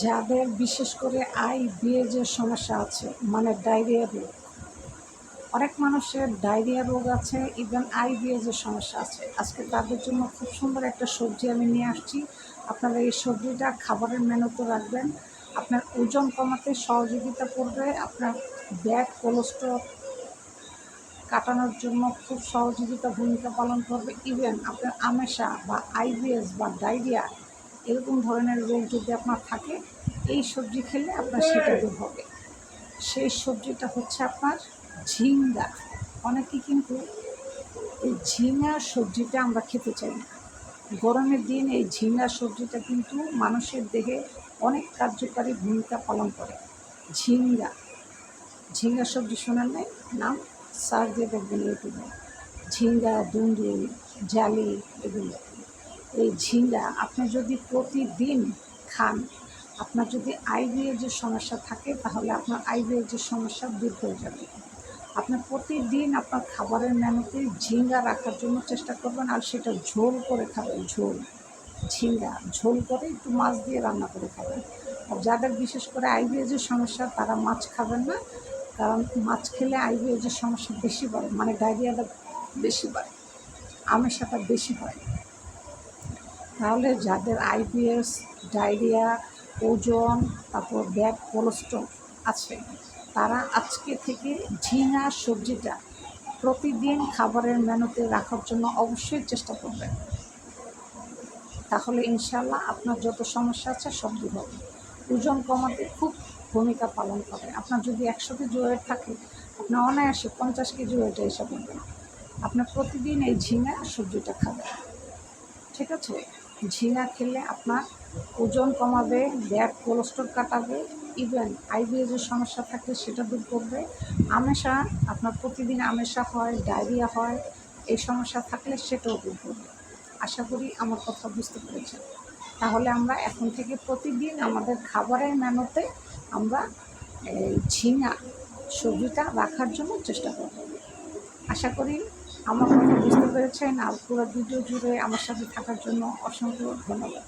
যাদের বিশেষ করে আইবিএসের সমস্যা আছে, মানে ডায়রিয়া রোগ, অনেক মানুষের ডায়রিয়া রোগ আছে, ইভেন আইবিএসের সমস্যা আছে। আজকে তাদের জন্য খুব সুন্দর একটা সবজি আমি নিয়ে আসছি। আপনারা এই সবজিটা খাবারের মেনুতে রাখবেন। আপনার ওজন কমাতে সহযোগিতা করবে, আপনার ব্যাড কোলেস্টেরল কাটানোর জন্য খুব সহযোগিতা ভূমিকা পালন করবে। ইভেন আপনার আমেশা বা আইবিএস বা ডায়রিয়া এরকম ধরনের রোগ যদি আপনার থাকে, এই সবজি খেলে আপনার সেটা দূর হবে। সেই সবজিটা হচ্ছে আপনার ঝিঙ্গা। অনেকে কিন্তু এই ঝিঙ্গা সবজিটা আমরা খেতে চাই না। গরমের দিন এই ঝিঙ্গা সবজিটা কিন্তু মানুষের দেহে অনেক কার্যকারী ভূমিকা পালন করে। ঝিঙ্গা ঝিঙ্গা সবজি শোনার নাই নাম? সার্চ দিয়ে দেখবেন ইউটিউবে, ঝিঙ্গা, দুন্ডি, জালি, এগুলো। এই ঝিঙ্গা আপনি যদি প্রতিদিন খান, আপনার যদি আইবিএসের সমস্যা থাকে, তাহলে আপনার আইবিএসের সমস্যা দূর হয়ে যাবে। আপনার প্রতিদিন আপনার খাবারের মেনুতে ঝিঙ্গা রাখার জন্য চেষ্টা করবেন, আর সেটা ঝোল করে খাবেন। ঝিঙ্গা ঝোল করে একটু মাছ দিয়ে রান্না করে খাবেন। আর যাদের বিশেষ করে আইবিএসের সমস্যা, তারা মাছ খাবেন না, কারণ মাছ খেলে আইবিএসের সমস্যা বেশি বাড়ে, মানে ডায়রিয়াটা বেশি বাড়ে, আমেশাটা বেশি হয়। তাহলে যাদের আইবিএস, ডায়রিয়া, ওজন, তারপর ব্যাড কোলেস্ট্রল আছে, তারা আজকে থেকে ঝিঙা সবজিটা প্রতিদিন খাবারের মেনুতে রাখার জন্য অবশ্যই চেষ্টা করবেন। তাহলে ইনশাল্লাহ আপনার যত সমস্যা আছে সব দূর হবে। ওজন কমাতে খুব ভূমিকা পালন করে। আপনার যদি 100 কেজি ওয়েট থাকে, আপনার অনায়াসে 50 কেজি ওয়েটে এসে পড়বেন। আপনার প্রতিদিন এই ঝিঙা সবজিটা খাবেন, ঠিক আছে? ঝিঙা খেলে আপনার ওজন কমাবে, ব্যাড কোলেস্ট্রল কাটাবে, ইভেন আইবিএসের সমস্যা থাকলে সেটা দূর করবে। আমেশা, আপনার প্রতিদিন আমেশা হয়, ডায়রিয়া হয়, এই সমস্যা থাকলে সেটাও দূর করবে। আশা করি আমার কথা বুঝতে পেরেছেন। তাহলে আমরা এখন থেকে প্রতিদিন আমাদের খাবারের মেনুতে আমরা এই ঝিঙা সবজিটা রাখার জন্য চেষ্টা করব। আশা করি আমার কথা বুঝতে পেরেছেন। আর পুরো ভিডিও জুড়ে আমার সাথে থাকার জন্য অসংখ্য ধন্যবাদ।